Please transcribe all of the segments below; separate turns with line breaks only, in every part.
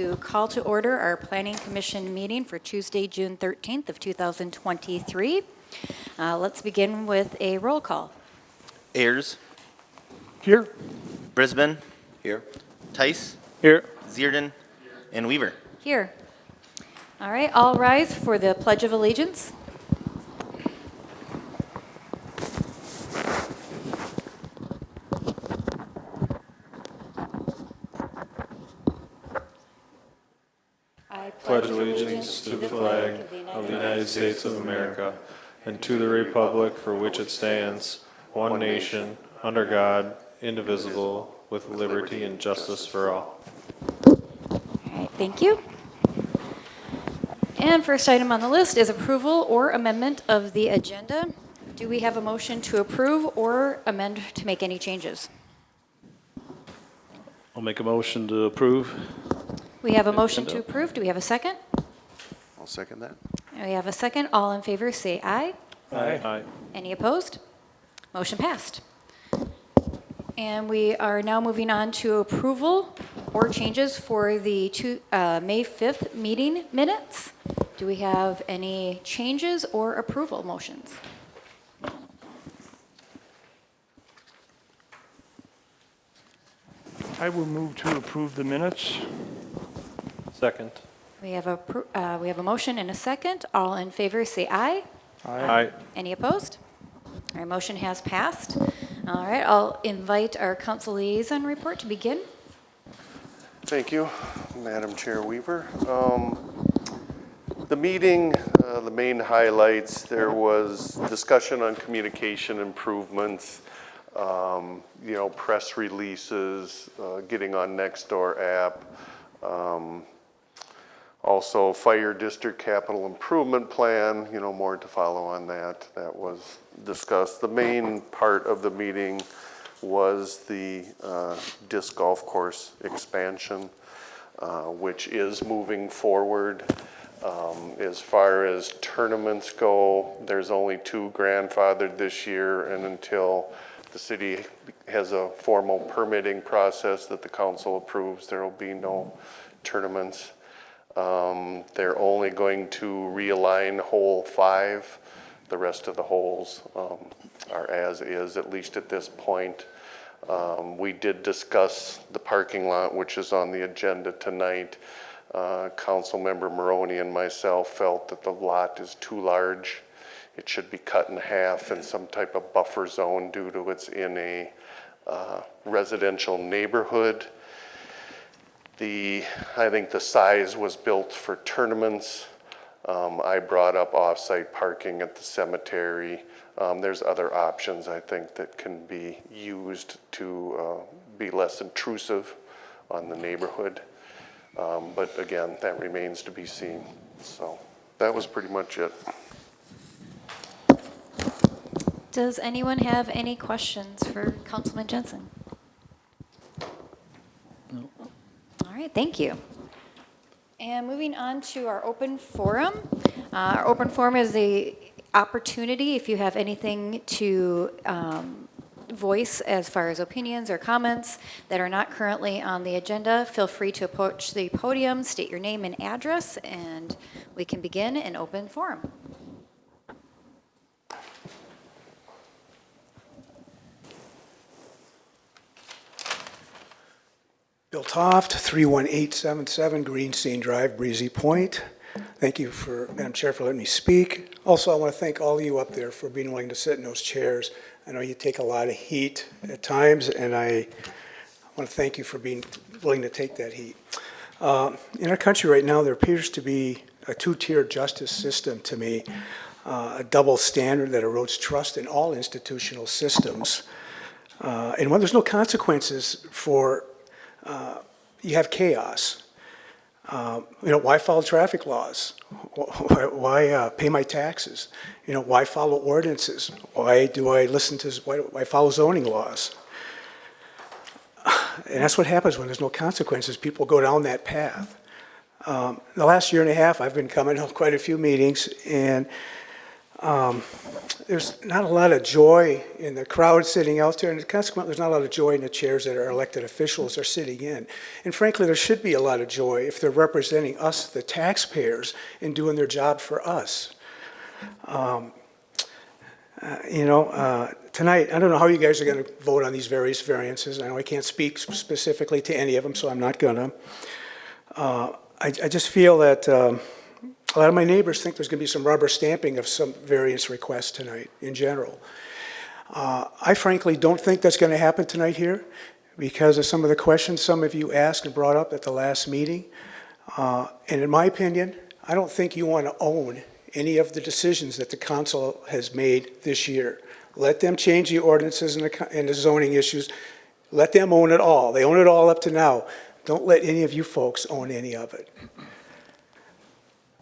To call to order our Planning Commission meeting for Tuesday, June 13th of 2023. Let's begin with a roll call.
Ayers.
Here.
Brisbane.
Here.
Tice.
Here.
Zierden. And Weaver.
Here. All right, all rise for the Pledge of Allegiance. I
Pledge allegiance to the flag of the United States of America and to the republic for which it stands, one nation, under God, indivisible, with liberty and justice for all.
All right, thank you. And first item on the list is approval or amendment of the agenda. Do we have a motion to approve or amend to make any changes?
I'll make a motion to approve.
We have a motion to approve. Do we have a second?
I'll second that.
We have a second. All in favor say aye.
Aye. Aye.
Any opposed? Motion passed. And we are now moving on to approval or changes for the May 5th meeting minutes. Do we have any changes or approval motions?
I will move to approve the minutes.
Second.
We have a motion and a second. All in favor say aye.
Aye.
Any opposed? Our motion has passed. All right, I'll invite our council liaison report to begin.
Thank you, Madam Chair Weaver. The meeting, the main highlights, there was discussion on communication improvements, press releases, getting on Nextdoor app, also fire district capital improvement plan, more to follow on that. That was discussed. The main part of the meeting was the disc golf course expansion, which is moving forward. As far as tournaments go, there's only 2 grandfathered this year, and until the city has a formal permitting process that the council approves, there will be no tournaments. They're only going to realign hole 5. The rest of the holes are as is, at least at this point. We did discuss the parking lot, which is on the agenda tonight. Councilmember Maroney and myself felt that the lot is too large. It should be cut in half in some type of buffer zone due to it's in a residential neighborhood. I think the size was built for tournaments. I brought up off-site parking at the cemetery. There's other options, I think, that can be used to be less intrusive on the neighborhood. But again, that remains to be seen. So that was pretty much it.
Does anyone have any questions for Councilman Jensen? No. All right, thank you. And moving on to our open forum. Our open forum is the opportunity, if you have anything to voice as far as opinions or comments that are not currently on the agenda, feel free to approach the podium, state your name and address, and we can begin an open forum.
Bill Toft, 31877 Greenstein Drive, Breezy Point. Thank you, Madam Chair, for letting me speak. Also, I want to thank all of you up there for being willing to sit in those chairs. I know you take a lot of heat at times, and I want to thank you for being willing to take that heat. In our country right now, there appears to be a 2-tier justice system to me, a double standard that erodes trust in all institutional systems. And when there's no consequences for you have chaos. Why follow traffic laws? Why pay my taxes? Why follow ordinances? Why do I why follow zoning laws? And that's what happens when there's no consequences. People go down that path. The last year and a half, I've been coming to quite a few meetings, and There's not a lot of joy in the crowd sitting out there, and consequently, there's not a lot of joy in the chairs that our elected officials are sitting in. And frankly, there should be a lot of joy if they're representing us, the taxpayers, and doing their job for us. Tonight, I don't know how you guys are going to vote on these various variances. I know I can't speak specifically to any of them, so I'm not going to. I just feel that a lot of my neighbors think there's going to be some rubber stamping of some variance requests tonight in general. I frankly don't think that's going to happen tonight here because of some of the questions some of you asked and brought up at the last meeting. And in my opinion, I don't think you want to own any of the decisions that the council has made this year. Let them change the ordinances and the zoning issues. Let them own it all. They own it all up to now. Don't let any of you folks own any of it.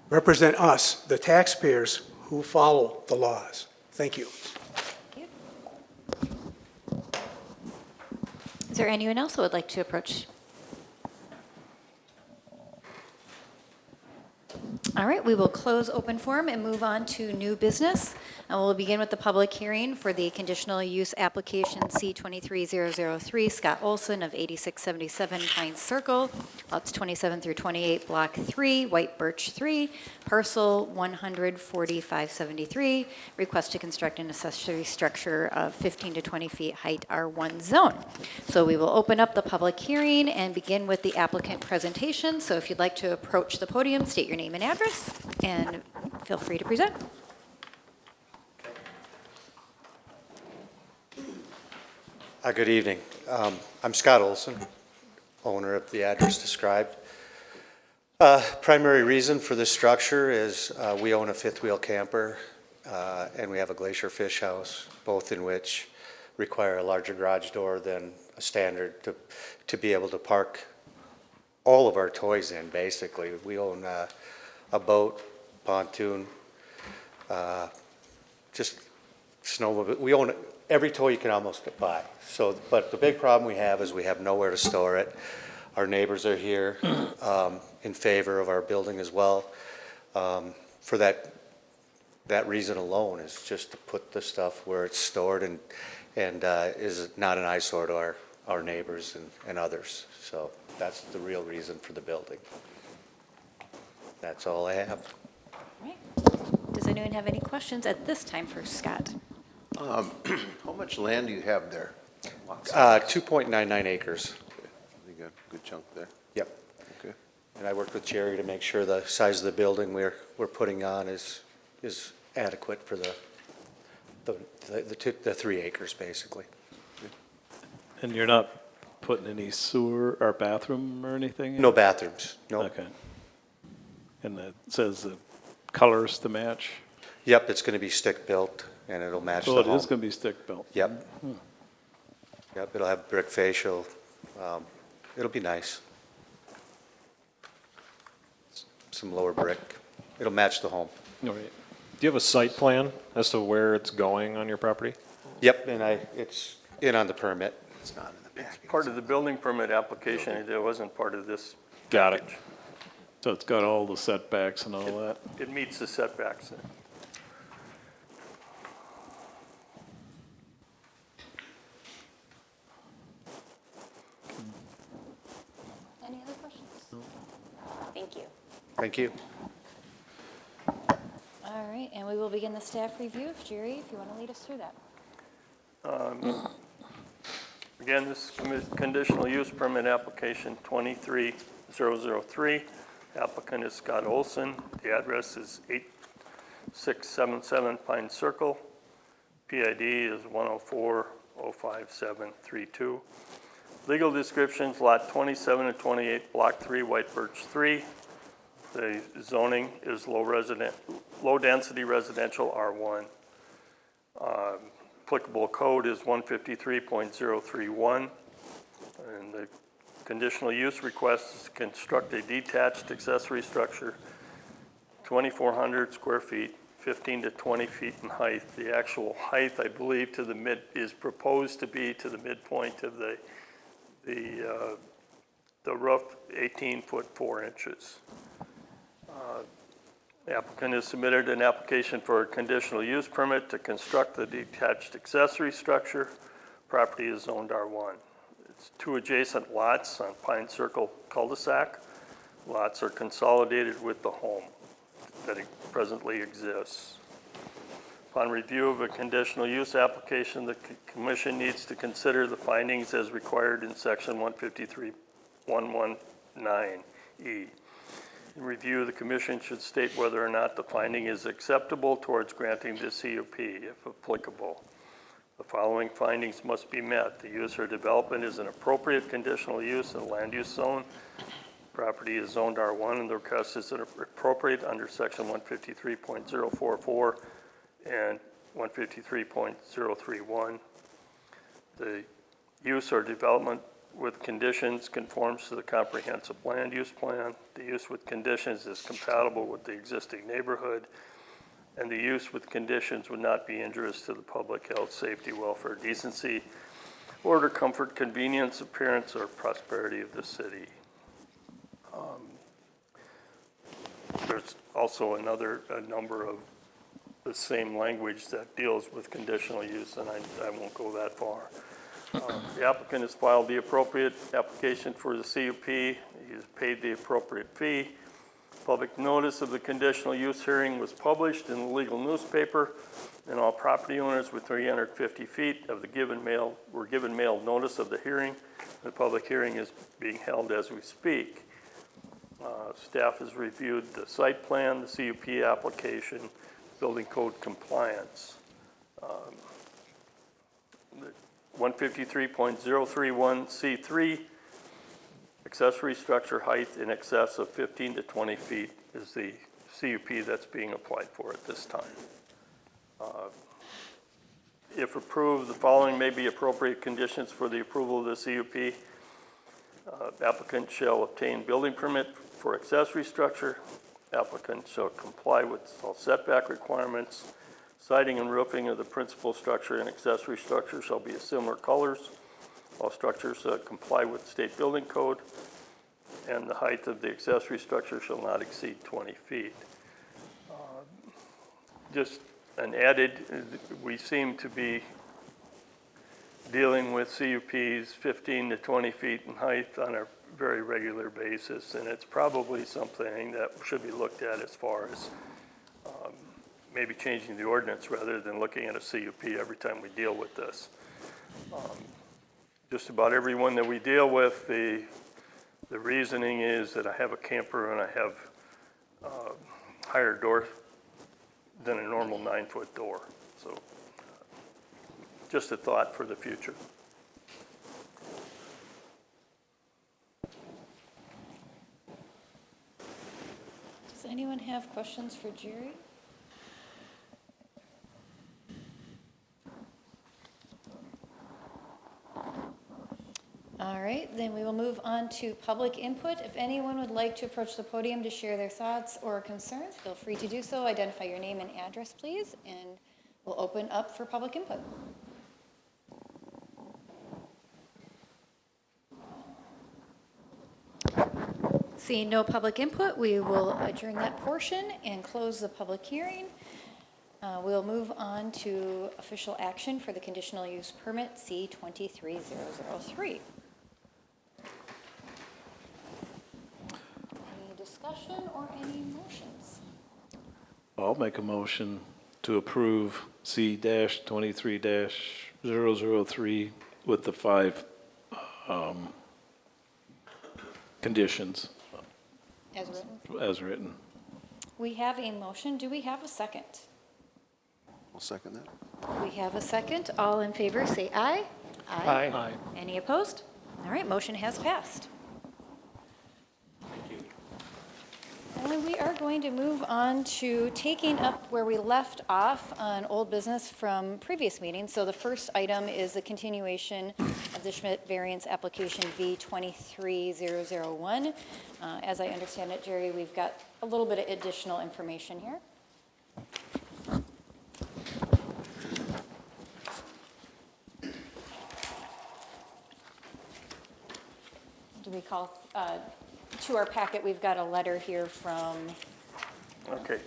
Represent us, the taxpayers who follow the laws. Thank you.
Thank you. Is there anyone else who would like to approach? All right, we will close open forum and move on to new business. And we'll begin with the public hearing for the conditional use application C23003, Scott Olson of 8677 Pine Circle, lots 27 through 28, Block 3, White Birch 3, parcel 14573, request to construct an accessory structure of 15 to 20 feet height R1 zone. So we will open up the public hearing and begin with the applicant presentation. So if you'd like to approach the podium, state your name and address, and feel free to present.
Good evening. I'm Scott Olson, owner of the address described. Primary reason for this structure is we own a fifth wheel camper and we have a glacier fish house, both in which require a larger garage door than a standard to be able to park all of our toys in, basically. We own a boat, pontoon, just snowmobile. We own every toy you can almost buy. So, but the big problem we have is we have nowhere to store it. Our neighbors are here in favor of our building as well. For that reason alone is just to put the stuff where it's stored and is not an eyesore to our neighbors and others. So that's the real reason for the building. That's all I have.
All right. Does anyone have any questions at this time for Scott?
How much land do you have there?
2.99 acres.
You got a good chunk there.
Yep.
Okay.
And I worked with Jerry to make sure the size of the building we're putting on is adequate for the 3 acres, basically.
And you're not putting any sewer or bathroom or anything in?
No bathrooms, no.
Okay. And it says the colors to match?
Yep, it's gonna be stick-built, and it'll match the
So it
home.
is going to be stick-built?
Yep. Yep, it'll have brick facial. It'll be nice. Some lower brick. It'll match the home.
All right. Do you have a site plan as to where it's going on your property?
Yep, and it's in on the permit.
It's not in the package.
Part of the building permit application, it wasn't part of this.
Got it.
package.
So it's got all the setbacks and all that?
It meets the setbacks.
Any other questions? Thank you.
Thank you.
All right, and we will begin the staff review. Jerry, if you want to lead us through that.
Again, this conditional use permit application 23003. Applicant is Scott Olson. The address is 8677 Pine Circle. PID is 104-05732. Legal descriptions, lot 27 and 28, block 3, White Birch 3. The zoning is low density residential R1. Applicable code is 153.031. And the conditional use request is to construct a detached accessory structure, 2,400 square feet, 15 to 20 feet in height. The actual height, I believe, is proposed to be to the midpoint of the roof, 18 foot 4 inches. The applicant has submitted an application for a conditional use permit to construct the detached accessory structure. Property is zoned R1. It's 2 adjacent lots on Pine Circle cul-de-sac. Lots are consolidated with the home that presently exists. Upon review of a conditional use application, the commission needs to consider the findings as required in section 153.119E. In review, the commission should state whether or not the finding is acceptable towards granting the CUP, if applicable. The following findings must be met. The use or development is an appropriate conditional use in a land use zone. Property is zoned R1 and the request is appropriate under section 153.044 and 153.031. The use or development with conditions conforms to the comprehensive land use plan. The use with conditions is compatible with the existing neighborhood, and the use with conditions would not be injurious to the public health, safety, welfare, decency, order, comfort, convenience, appearance, or prosperity of the city. There's also a number of the same language that deals with conditional use, and I won't go that far. The applicant has filed the appropriate application for the CUP. He has paid the appropriate fee. Public notice of the conditional use hearing was published in the legal newspaper, and all property owners with 350 feet of the were given mailed notice of the hearing. The public hearing is being held as we speak. Staff has reviewed the site plan, the CUP application, building code compliance. 153.031C3, accessory structure height in excess of 15 to 20 feet is the CUP that's being applied for at this time. If approved, the following may be appropriate conditions for the approval of the CUP. Applicant shall obtain building permit for accessory structure. Applicant shall comply with all setback requirements. Siding and roofing of the principal structure and accessory structure shall be of similar colors. All structures comply with state building code, and the height of the accessory structure shall not exceed 20 feet. Just an added, we seem to be dealing with CUPs 15 to 20 feet in height on a very regular basis, and it's probably something that should be looked at as far as maybe changing the ordinance rather than looking at a CUP every time we deal with this. Just about everyone that we deal with, the reasoning is that I have a camper and I have higher door than a normal 9-foot door. So just a thought for the future.
Does anyone have questions for Jerry? All right, then we will move on to public input. If anyone would like to approach the podium to share their thoughts or concerns, feel free to do so. Identify your name and address, please, and we'll open up for public input. Seeing no public input, we will adjourn that portion and close the public hearing. We'll move on to official action for the conditional use permit C23003. Any discussion or any motions?
I'll make a motion to approve C-23-003 with the 5 conditions
As written.
as written.
We have a motion. Do we have a second?
I'll second that.
We have a second. All in favor, say aye.
Aye.
Any opposed? All right, motion has passed. And we are going to move on to taking up where we left off on old business from previous meetings. So the first item is the continuation of the Schmidt variance application V23001. As I understand it, Jerry, we've got a little bit of additional information here. Do we call, to our packet, we've got a letter here from
Okay,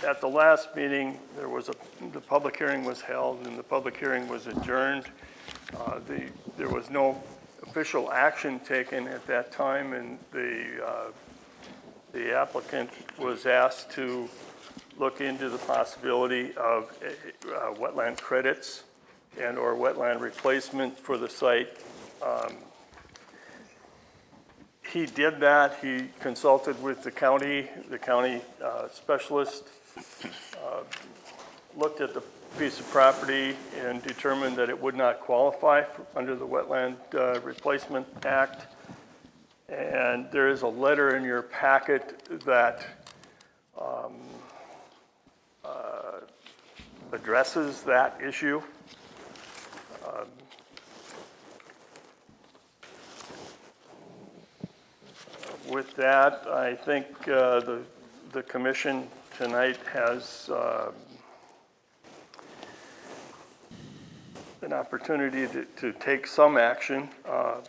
at the last meeting, the public hearing was held and the public hearing was adjourned. There was no official action taken at that time, and the applicant was asked to look into the possibility of wetland credits and/or wetland replacement for the site. He did that. He consulted with the county specialist, looked at the piece of property and determined that it would not qualify under the Wetland Replacement Act. And there is a letter in your packet that addresses that issue. With that, I think the commission tonight has an opportunity to take some action. I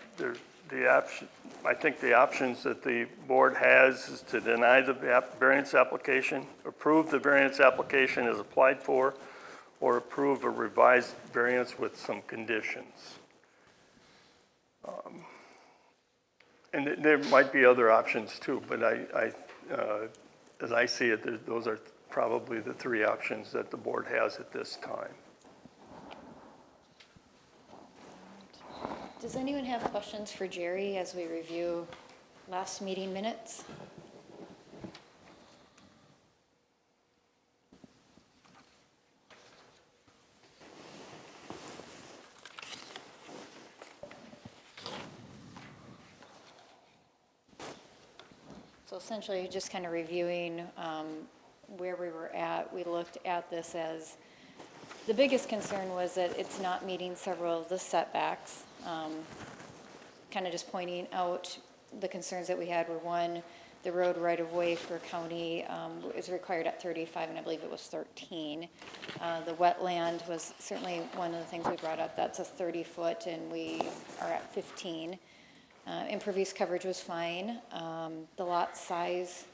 think the options that the board has is to deny the variance application, approve the variance application as applied for, or approve a revised variance with some conditions. And there might be other options too, but as I see it, those are probably the three options that the board has at this time.
Does anyone have questions for Jerry as we review last meeting minutes? So essentially, just kind of reviewing where we were at, we looked at this as, the biggest concern was that it's not meeting several of the setbacks. Kind of just pointing out the concerns that we had were, one, the road right-of-way for county is required at 35, and I believe it was 13. The wetland was certainly one of the things we brought up. That's a 30-foot, and we are at 15. Impervious coverage was fine. The lot size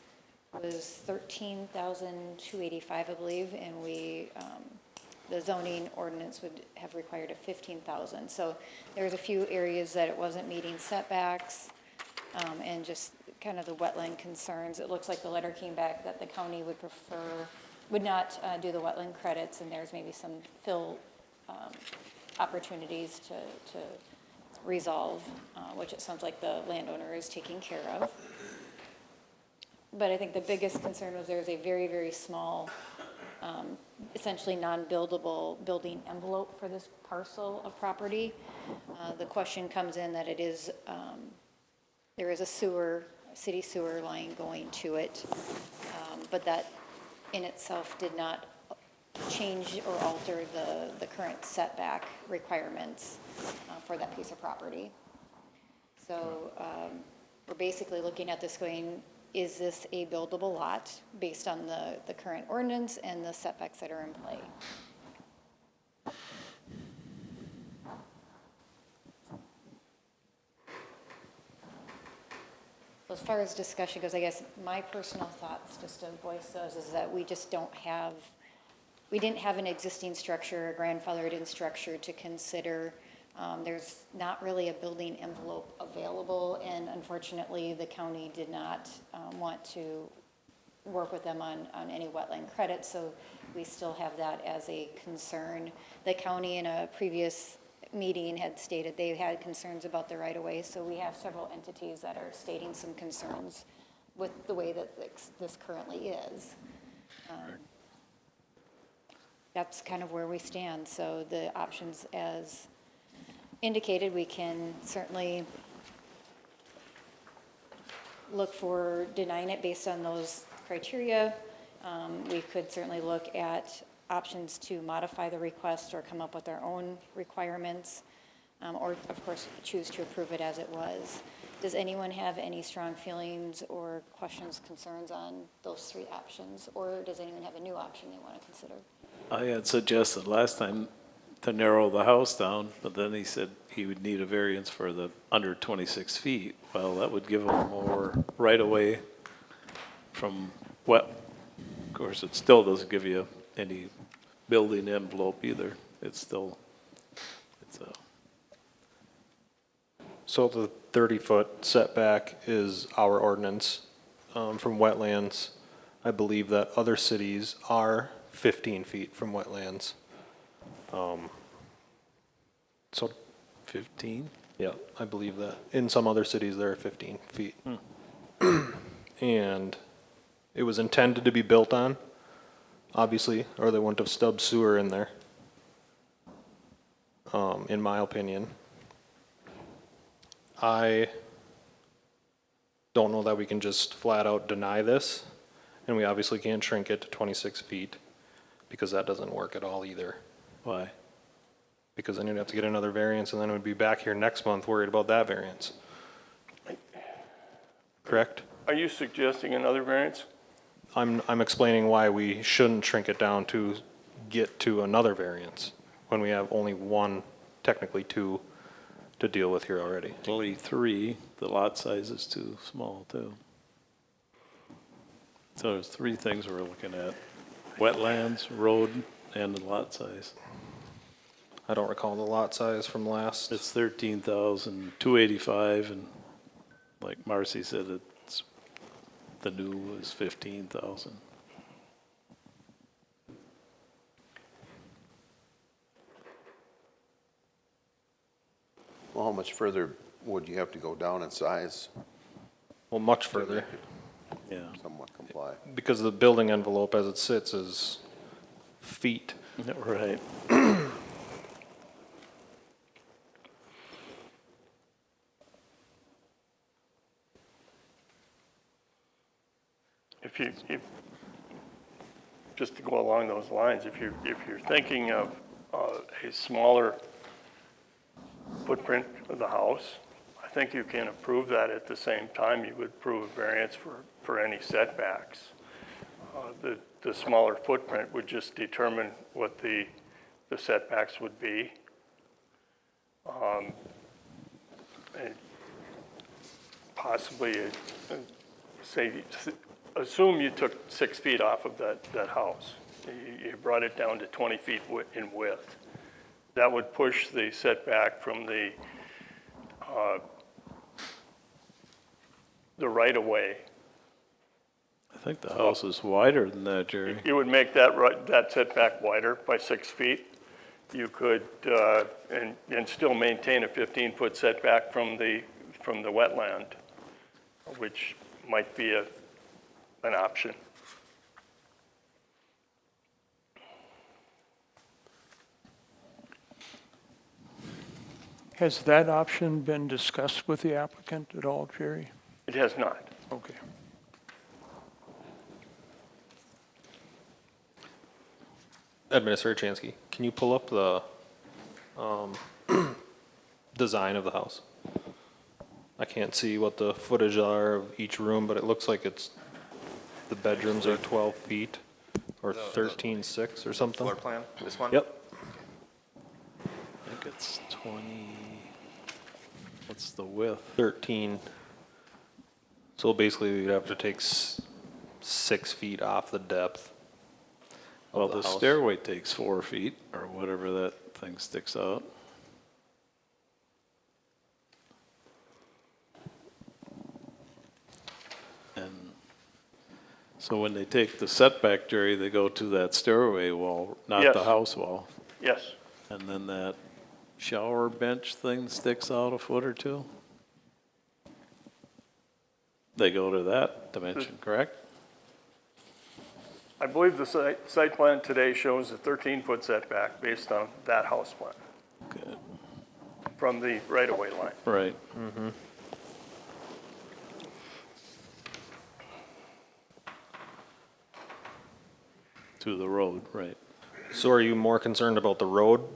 was 13,285, I believe, and the zoning ordinance would have required a 15,000. So there was a few areas that it wasn't meeting setbacks, and just kind of the wetland concerns. It looks like the letter came back that the county would not do the wetland credits, and there's maybe some fill opportunities to resolve, which it sounds like the landowner is taking care of. But I think the biggest concern was there's a very, very small, essentially non-buildable building envelope for this parcel of property. The question comes in that there is a city sewer line going to it, but that in itself did not change or alter the current setback requirements for that piece of property. So we're basically looking at this going, is this a buildable lot based on the current ordinance and the setbacks that are in play? So as far as discussion goes, I guess my personal thoughts, just to voice those, is that we just didn't have an existing structure, a grandfathered-in structure to consider. There's not really a building envelope available, and unfortunately, the county did not want to work with them on any wetland credits, so we still have that as a concern. The county in a previous meeting had stated they had concerns about the right-of-way, so we have several entities that are stating some concerns with the way that this currently is. That's kind of where we stand. So the options as indicated, we can certainly look for denying it based on those criteria. We could certainly look at options to modify the request or come up with our own requirements, or of course choose to approve it as it was. Does anyone have any strong feelings or questions, concerns on those three options, or does anyone have a new option they want to consider?
I had suggested last time
to narrow the house down, but then he said he would need a variance for the under 26 feet. Well, that would give him more right away from of course, it still doesn't give you any building envelope either. It's a,
So the 30-foot setback is our ordinance from wetlands. I believe that other cities are 15 feet from wetlands. So,
15?
yeah, I believe that. In some other cities, there are 15 feet. And it was intended to be built on, obviously, or they wouldn't have stubbed sewer in there, in my opinion. I don't know that we can just flat out deny this, and we obviously can't shrink it to 26 feet, because that doesn't work at all either.
Why?
Because then you'd have to get another variance, and then we'd be back here next month worried about that variance. Correct?
Are you suggesting another variance?
I'm explaining why we shouldn't shrink it down to get to another variance, when we have only one, technically two, to deal with here already.
Only 3, the lot size is too small too. So there's 3 things we're looking at: wetlands, road, and the lot size.
I don't recall the lot size from last.
It's 13,285, and like Marcy said, it's, the new is 15,000.
Well, how much further would you have to go down in size
Well, much further,
Yeah.
to somewhat comply?
because the building envelope as it sits is feet.
Right.
Just to go along those lines, if you're thinking of a smaller footprint of the house, I think you can approve that at the same time you would approve a variance for any setbacks. The smaller footprint would just determine what the setbacks would be. And possibly, assume you took 6 feet off of that house. You brought it down to 20 feet in width. That would push the setback from the right-of-way.
I think the house is wider than that, Jerry.
You would make that setback wider by 6 feet. You could, and still maintain a 15-foot setback from the wetland, which might be an option.
Has that option been discussed with the applicant at all, Jerry?
It has not.
Okay.
Administrator Chansky, can you pull up the design of the house? I can't see what the footage are of each room, but it looks like the bedrooms are 12 feet or 13.6 or something.
Floor plan, this one?
Yep.
I think it's 20, what's the width?
13. So basically, you'd have to take 6 feet off the depth.
Well,
the
the
house.
stairway takes 4 feet, or whatever that thing sticks out. And so when they take the setback, Jerry, they go to that stairway wall, not the
Yes.
house wall.
Yes.
And then that shower bench thing sticks out a foot or two? They go to that dimension, correct?
I believe the site plan today shows a 13-foot setback based on that house plan
Good,
from the right-of-way line.
right. To the road, right.
So are you more concerned about the road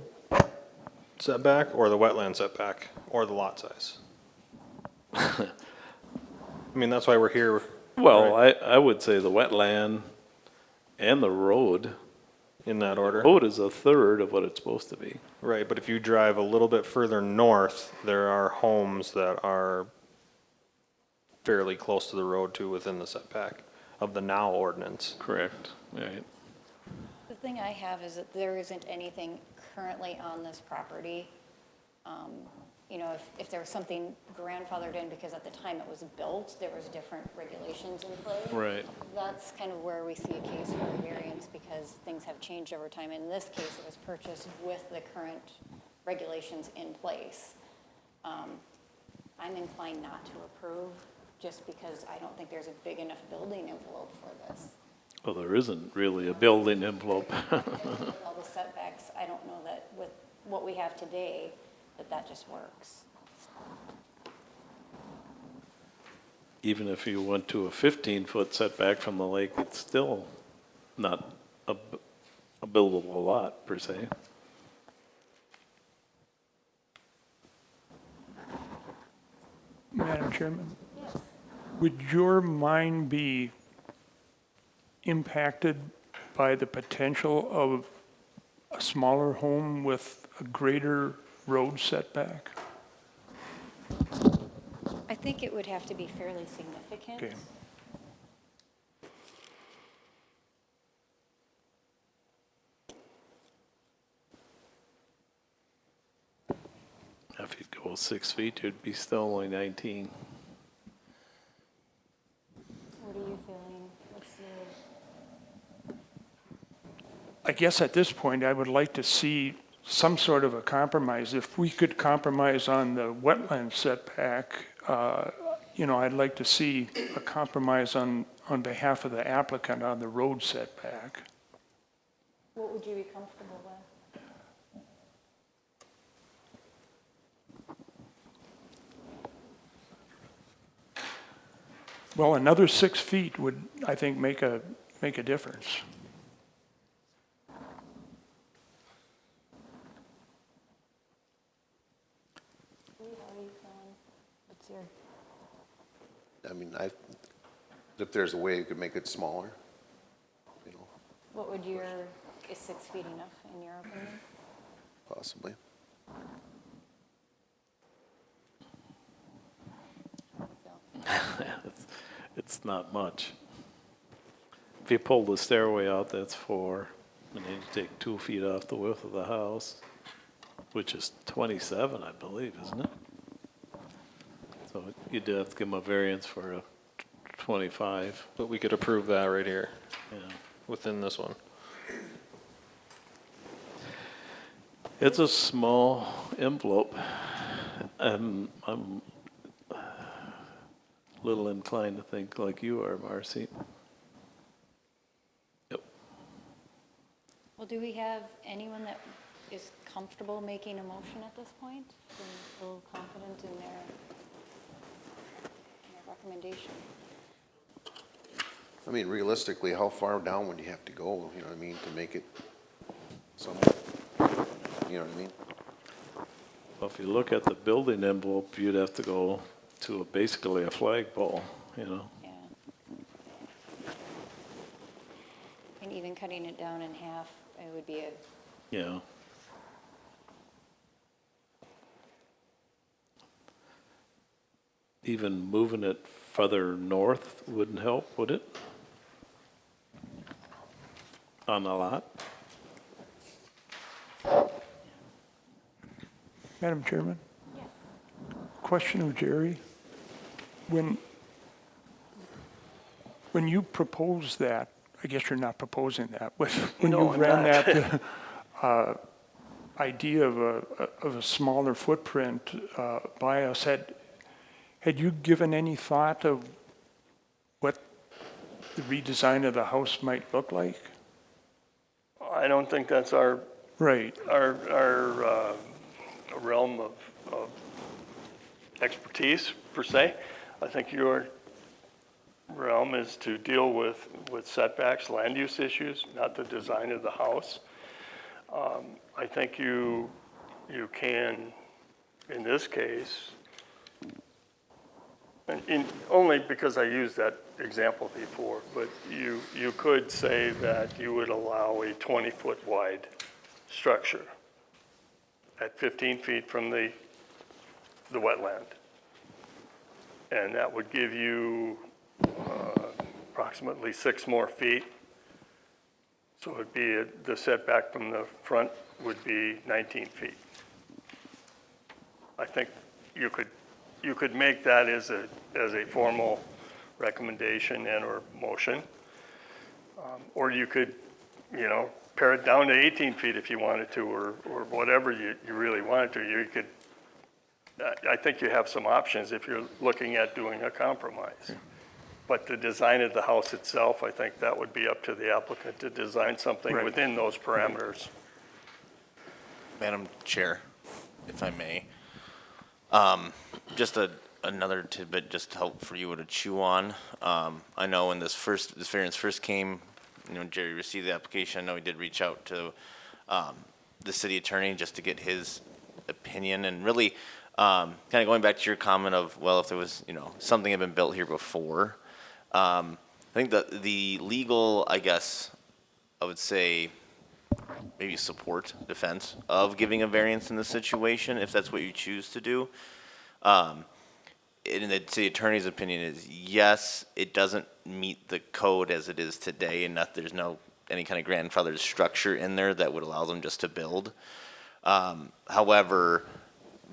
setback or the wetland setback or the lot size? I mean, that's why we're here.
Well, I would say the wetland and the road
in that order.
Road is a third of what it's supposed to be.
Right, but if you drive a little bit further north, there are homes that are fairly close to the road too, within the setback of the now ordinance.
Correct, right.
The thing I have is that there isn't anything currently on this property. You know, if there was something grandfathered in because at the time it was built, there was different regulations in play.
Right.
That's kind of where we see a case for a variance because things have changed over time. In this case, it was purchased with the current regulations in place. I'm inclined not to approve just because I don't think there's a big enough building envelope for this.
Well, there isn't really a building envelope.
All the setbacks, I don't know that with what we have today, that just works.
Even if you went to a 15-foot setback from the lake, it's still not a buildable lot per se.
Madam Chairman? Would your mind be impacted by the potential of a smaller home with a greater road setback?
I think it would have to be fairly significant.
Okay.
If you go 6 feet, you'd be still only 19.
What are you feeling?
I guess at this point, I would like to see some sort of a compromise. If we could compromise on the wetland setback, you know, I'd like to see a compromise on behalf of the applicant on the road setback.
What would you be comfortable with?
Well, another 6 feet would, I think, make a difference.
How are you feeling? What's your?
I mean, if there's a way you could make it smaller, you know,
What would is 6 feet enough in your opinion?
possibly.
It's not much. If you pull the stairway out, that's 4, and then you take 2 feet off the width of the house, which is 27, I believe, isn't it? So you'd have to give them a variance for a 25.
But we could approve that right here,
Yeah.
within this one.
It's a small envelope. I'm a little inclined to think like you are, Marcy. Yep.
Well, do we have anyone that is comfortable making a motion at this point? Do you feel confident in their recommendation?
I mean, realistically, how far down would you have to go, you know what I mean, to make it some, you know what I mean?
Well, if you look at the building envelope, you'd have to go to basically a flagpole, you know?
Yeah. And even cutting it down in half, it would be a,
Yeah. Even moving it further north wouldn't help, would it? On the lot?
Madam Chairman? Yes. Question of Jerry. When you proposed that, I guess you're not proposing that, but when
No,
you
I'm
ran
not.
that idea of a smaller footprint by us, had you given any thought of what the redesign of the house might look like?
I don't think that's our
Right.
realm of expertise, per se. I think your realm is to deal with setbacks, land use issues, not the design of the house. I think you can, in this case, only because I used that example before, but you could say that you would allow a 20-foot wide structure at 15 feet from the wetland. And that would give you approximately 6 more feet. So it'd be, the setback from the front would be 19 feet. I think you could make that as a formal recommendation and/or motion. Or you could, pare it down to 18 feet if you wanted to, or whatever you really wanted to. You could, I think you have some options if you're looking at doing a compromise. But the design of the house itself, I think that would be up to the applicant to design something
Right.
within those parameters.
Madam Chair, if I may. Just another tidbit just to help for you to chew on. I know when this variance first came, Jerry received the application. I know he did reach out to the city attorney just to get his opinion, and really kind of going back to your comment of, well, if there was, something had been built here before. I think that the legal, I guess, I would say, maybe support defense of giving a variance in this situation, if that's what you choose to do. In the city attorney's opinion is, yes, it doesn't meet the code as it is today, and that there's no any kind of grandfathered structure in there that would allow them just to build. However,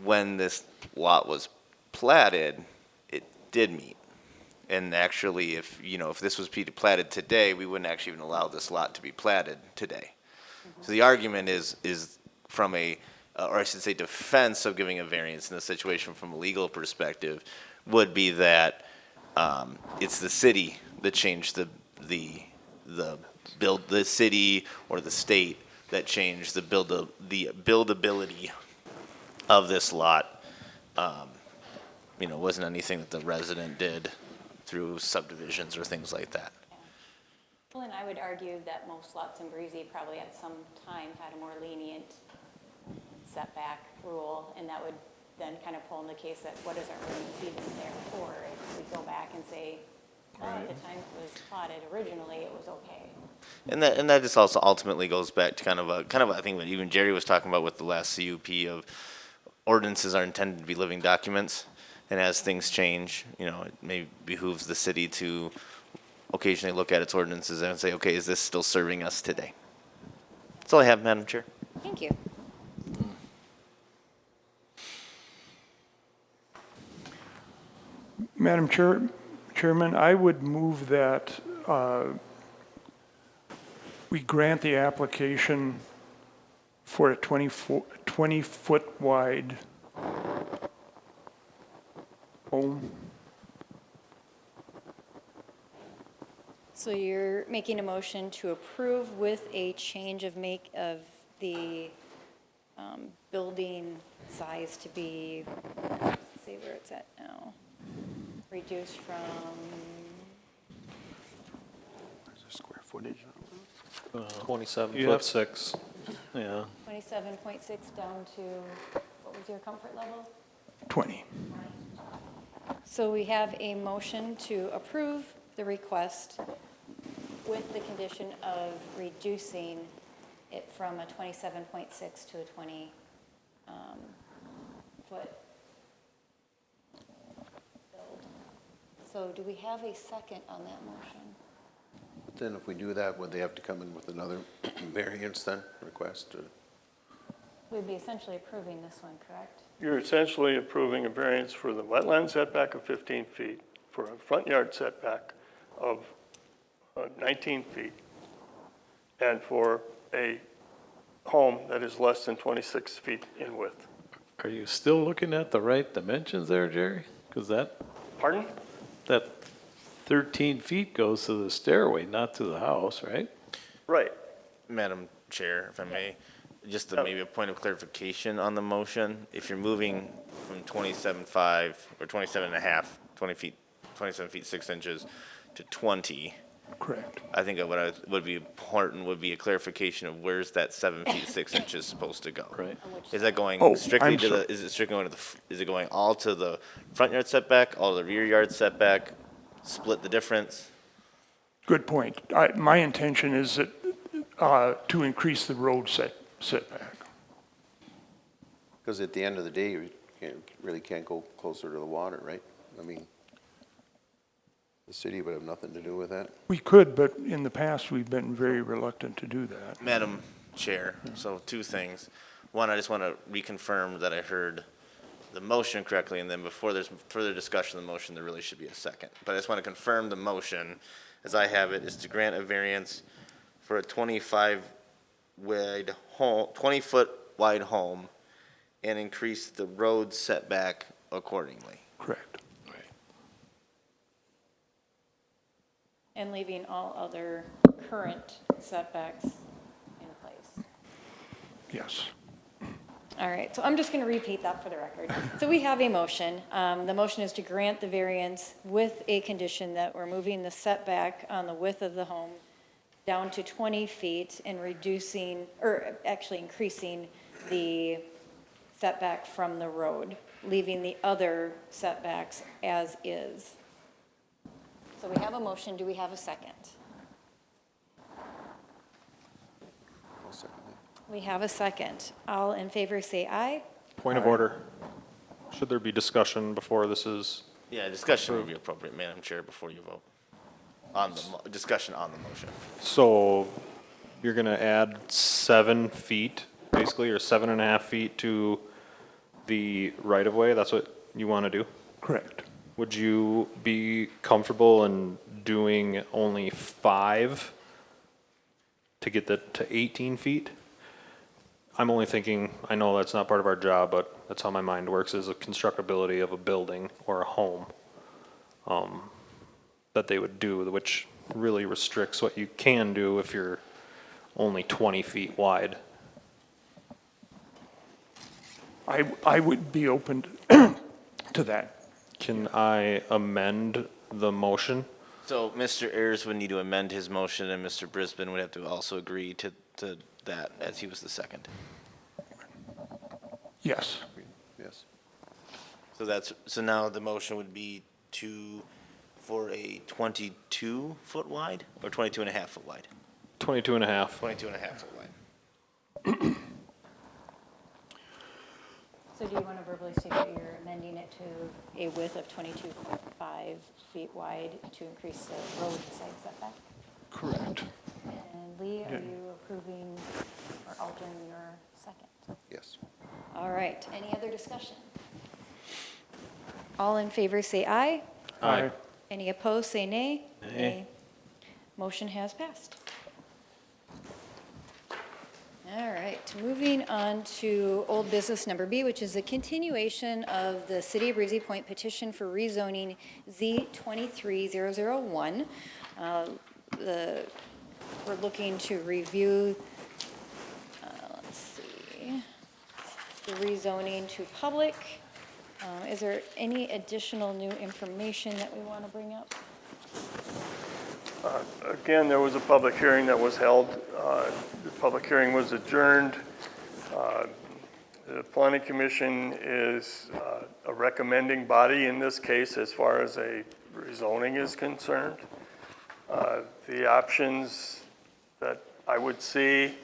when this lot was platted, it did meet. And actually, if this was platted today, we wouldn't actually even allow this lot to be platted today. So the argument is from or I should say defense of giving a variance in this situation from a legal perspective would be that it's the city that changed the city or the state that changed the buildability of this lot. It wasn't anything that the resident did through subdivisions or things like that.
Well, and I would argue that most lots in Breezy probably at some time had a more lenient setback rule, and that would then kind of pull in the case that what is our ordinance even there for? If we go back and say, well, at the time it was plotted originally, it was okay.
And that just also ultimately goes back to kind of I think what even Jerry was talking about with the last CUP of ordinances are intended to be living documents, and as things change, it may behooves the city to occasionally look at its ordinances and say, okay, is this still serving us today? That's all I have, Madam Chair.
Thank you.
Madam Chairman, I would move that we grant the application for a 20-foot wide home.
So you're making a motion to approve with a change of the building size to be, let's see where it's at now, reduced from
Square footage.
27'6".
Yeah.
27.6 down to, what was your comfort level?
20.
So we have a motion to approve the request with the condition of reducing it from a 27.6 to a 20 foot build. So do we have a second on that motion?
Then if we do that, would they have to come in with another variance then, request?
We'd be essentially approving this one, correct?
You're essentially approving a variance for the wetland setback of 15 feet, for a front yard setback of 19 feet, and for a home that is less than 26 feet in width.
Are you still looking at the right dimensions there, Jerry? Because that
Pardon?
13 feet goes to the stairway, not to the house, right?
Right.
Madam Chair, if I may, just maybe a point of clarification on the motion. If you're moving from 27.5 or 27 and a half, 27 feet 6 inches to 20,
Correct.
I think would be important would be a clarification of where's that 7 feet 6 inches supposed to go.
Right.
Is that going
Oh,
strictly
I'm
to
sorry.
the? Is it strictly going to the? Is it going all to the front yard setback, all to the rear yard setback, split the difference?
Good point. My intention is that, to increase the road setback.
Because at the end of the day, you really can't go closer to the water, right? I mean, the city would have nothing to do with that.
We could, but in the past, we've been very reluctant to do that.
Madam Chair, so two things. One, I just want to reconfirm that I heard the motion correctly, and then before there's further discussion of the motion, there really should be a second. But I just want to confirm the motion, as I have it, is to grant a variance for a 20-foot wide home and increase the road setback accordingly.
Correct.
And leaving all other current setbacks in place.
Yes.
All right, so I'm just going to repeat that for the record. So we have a motion. The motion is to grant the variance with a condition that we're moving the setback on the width of the home down to 20 feet and reducing, or actually increasing the setback from the road, leaving the other setbacks as is. So we have a motion. Do we have a second?
I'll second that.
We have a second. All in favor say aye.
Point of order. Should there be discussion before this is,
Yeah, discussion would be appropriate, Madam Chair, before you vote. On the, discussion on the motion.
so you're gonna add 7 feet, basically, or 7.5 feet to the right-of-way? That's what you want to do?
Correct.
Would you be comfortable in doing only 5 to get that to 18 feet? I'm only thinking, I know that's not part of our job, but that's how my mind works, is the constructability of a building or a home that they would do, which really restricts what you can do if you're only 20 feet wide.
I would be open to that.
Can I amend the motion?
So Mr. Ayers would need to amend his motion, and Mr. Brisbane would have to also agree to that, as he was the second.
Yes.
Yes.
So now the motion would be for a 22-foot wide, or 22.5-foot wide?
22 and a half.
22.5-foot wide.
So do you want to verbally state that you're amending it to a width of 22.5 feet wide to increase the road side setback?
Correct.
And Lee, are you approving or altering your second?
Yes.
All right, any other discussion? All in favor say aye.
Aye.
Any opposed say nay. Nay. Motion has passed. All right, moving on to old business number B, which is a continuation of the City of Breezy Point petition for rezoning Z23001. We're looking to review, let's see, the rezoning to public. Is there any additional new information that we want to bring up?
Again, there was a public hearing that was held. The public hearing was adjourned. The Planning Commission is a recommending body in this case as far as a rezoning is concerned. The options that I would see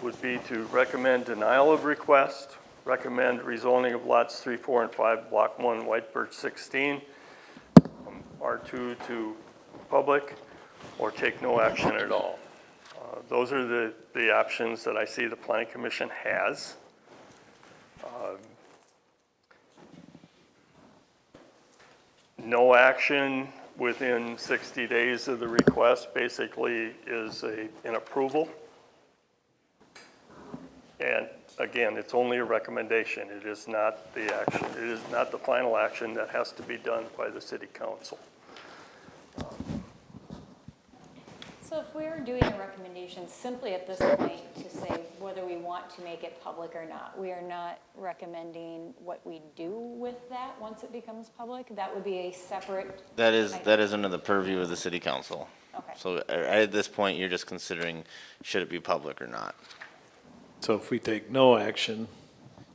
would be to recommend denial of request, recommend rezoning of lots 3, 4, and 5, Block 1, White Birch 16, R2 to public, or take no action at all. Those are the options that I see the Planning Commission has. No action within 60 days of the request basically is an approval. And again, it's only a recommendation. It is not the action. It is not the final action that has to be done by the City Council.
So if we're doing a recommendation simply at this point to say whether we want to make it public or not, we are not recommending what we do with that once it becomes public? That would be a separate.
That is under the purview of the city council.
Okay.
So at this point, you're just considering, should it be public or not?
So if we take no action,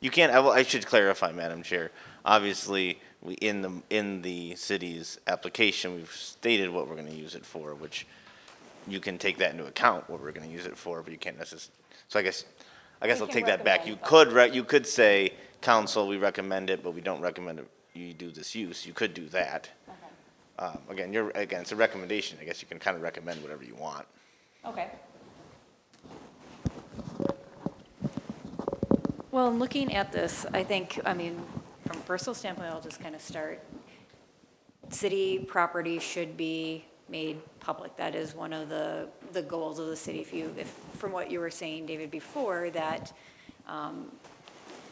You can't, I should clarify, Madam Chair. Obviously, in the city's application, we've stated what we're gonna use it for, which you can take that into account, what we're gonna use it for, but you can't necessarily, so I guess
We
I'll
can
take that back.
recommend
You could say, council, we recommend it, but we don't recommend it, you do this use. You could do that.
Okay.
Again, it's a recommendation. I guess you can kind of recommend whatever you want.
Okay. Well, in looking at this, I think, I mean, from a personal standpoint, I'll just kind of start. City property should be made public. That is one of the goals of the city. If from what you were saying, David, before, that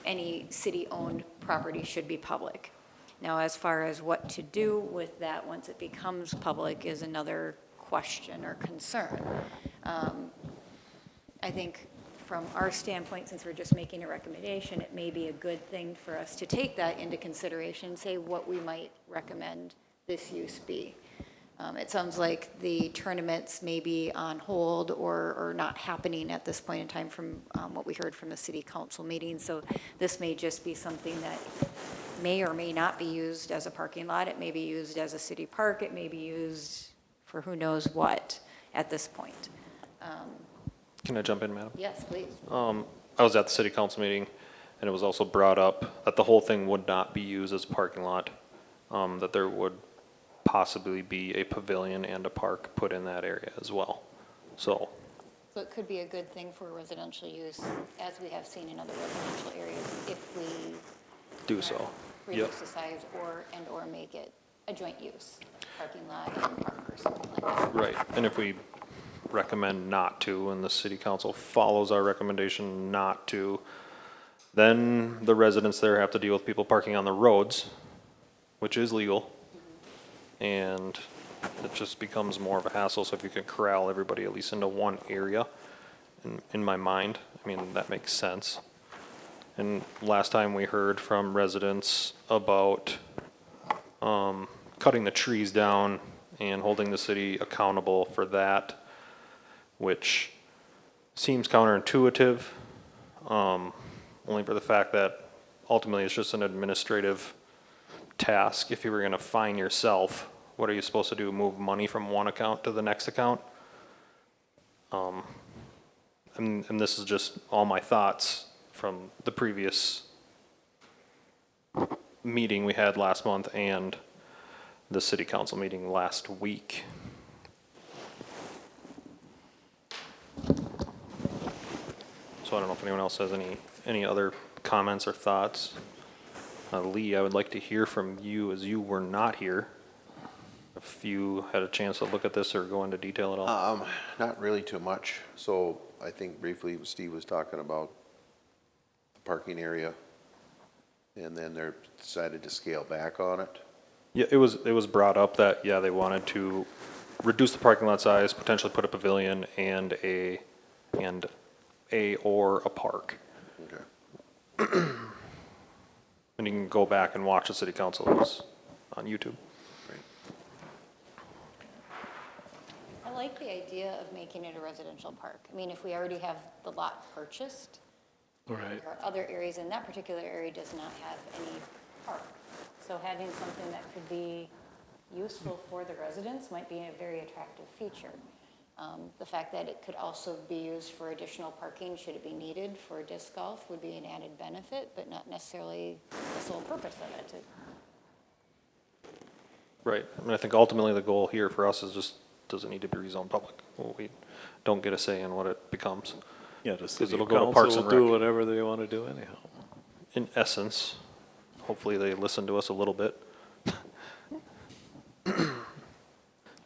any city-owned property should be public. Now, as far as what to do with that once it becomes public is another question or concern. I think from our standpoint, since we're just making a recommendation, it may be a good thing for us to take that into consideration and say what we might recommend this use be. It sounds like the tournaments may be on hold or not happening at this point in time from what we heard from the city council meeting. So this may just be something that may or may not be used as a parking lot. It may be used as a city park. It may be used for who knows what at this point.
Can I jump in, madam?
Yes, please.
I was at the city council meeting, and it was also brought up that the whole thing would not be used as a parking lot, that there would possibly be a pavilion and a park put in that area as well. So,
So it could be a good thing for residential use, as we have seen in other residential areas, if we
do so.
reduce
Yep.
the size or make it a joint use, parking lot and park or something like that.
Right, and if we recommend not to, and the city council follows our recommendation not to, then the residents there have to deal with people parking on the roads, which is legal. And it just becomes more of a hassle, so if you can corral everybody at least into one area, in my mind, I mean, that makes sense. And last time we heard from residents about, cutting the trees down and holding the city accountable for that, which seems counterintuitive, only for the fact that ultimately it's just an administrative task. If you were gonna fine yourself, what are you supposed to do? Move money from one account to the next account? And this is just all my thoughts from the previous meeting we had last month and the city council meeting last week. So I don't know if anyone else has any other comments or thoughts. Lee, I would like to hear from you as you were not here. If you had a chance to look at this or go into detail at all.
Not really too much. So I think briefly Steve was talking about the parking area, and then they decided to scale back on it.
Yeah, it was brought up that, yeah, they wanted to reduce the parking lot size, potentially put a pavilion and or a park.
Okay.
And you can go back and watch the city council, it was on YouTube.
I like the idea of making it a residential park. I mean, if we already have the lot purchased,
right,
there are other areas, and that particular area does not have any park. So having something that could be useful for the residents might be a very attractive feature. The fact that it could also be used for additional parking, should it be needed for disc golf, would be an added benefit, but not necessarily the sole purpose of it.
Right, I mean, I think ultimately the goal here for us is just, does it need to be rezoned public? Well, we don't get a say in what it becomes.
yeah, the city
it'll go to Parks
council
and
will do
Rec.
whatever they want to do anyhow.
In essence, hopefully they listen to us a little bit.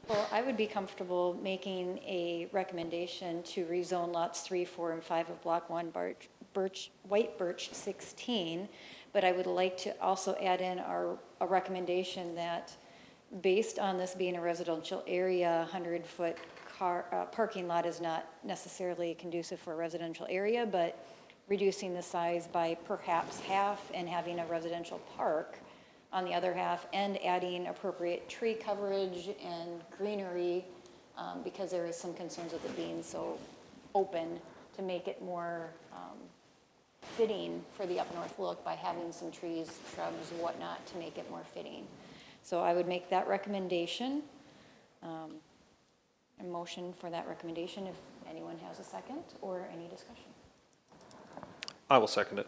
Well, I would be comfortable making a recommendation to rezone lots 3, 4, and 5 of Block 1, White Birch 16, but I would like to also add in a recommendation that, based on this being a residential area, 100-foot parking lot is not necessarily conducive for a residential area, but reducing the size by perhaps half and having a residential park on the other half and adding appropriate tree coverage and greenery, because there is some concerns with it being so open, to make it more fitting for the up north look by having some trees, shrubs, whatnot, to make it more fitting. So I would make that recommendation, a motion for that recommendation, if anyone has a second or any discussion.
I will second it.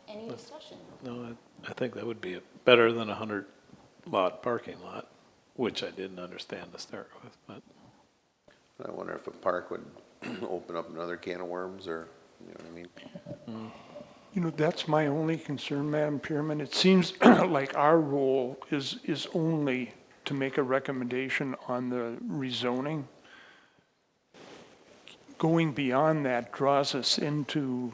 Any discussion?
No, I think that would be better than a 100-lot parking lot, which I didn't understand to start with, but.
I wonder if a park would open up another can of worms, or, you know what I mean?
You know, that's my only concern, Madam Chairman. It seems like our role is only to make a recommendation on the rezoning. Going beyond that draws us into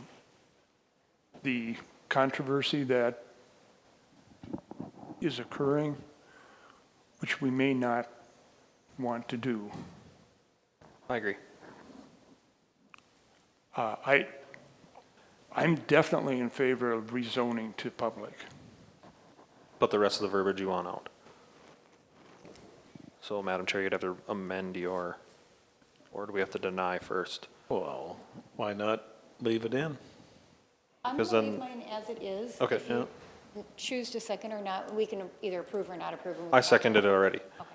the controversy that is occurring, which we may not want to do.
I agree.
I'm definitely in favor of rezoning to public.
But the rest of the verbiage you want out. So, Madam Chair, you'd have to amend your, or do we have to deny first?
Well, why not leave it in?
I'm
Because
going to leave
then-
mine as it is.
Okay.
If you choose to second or not, we can either approve or not approve. and we
I
can-
seconded it already.
Okay.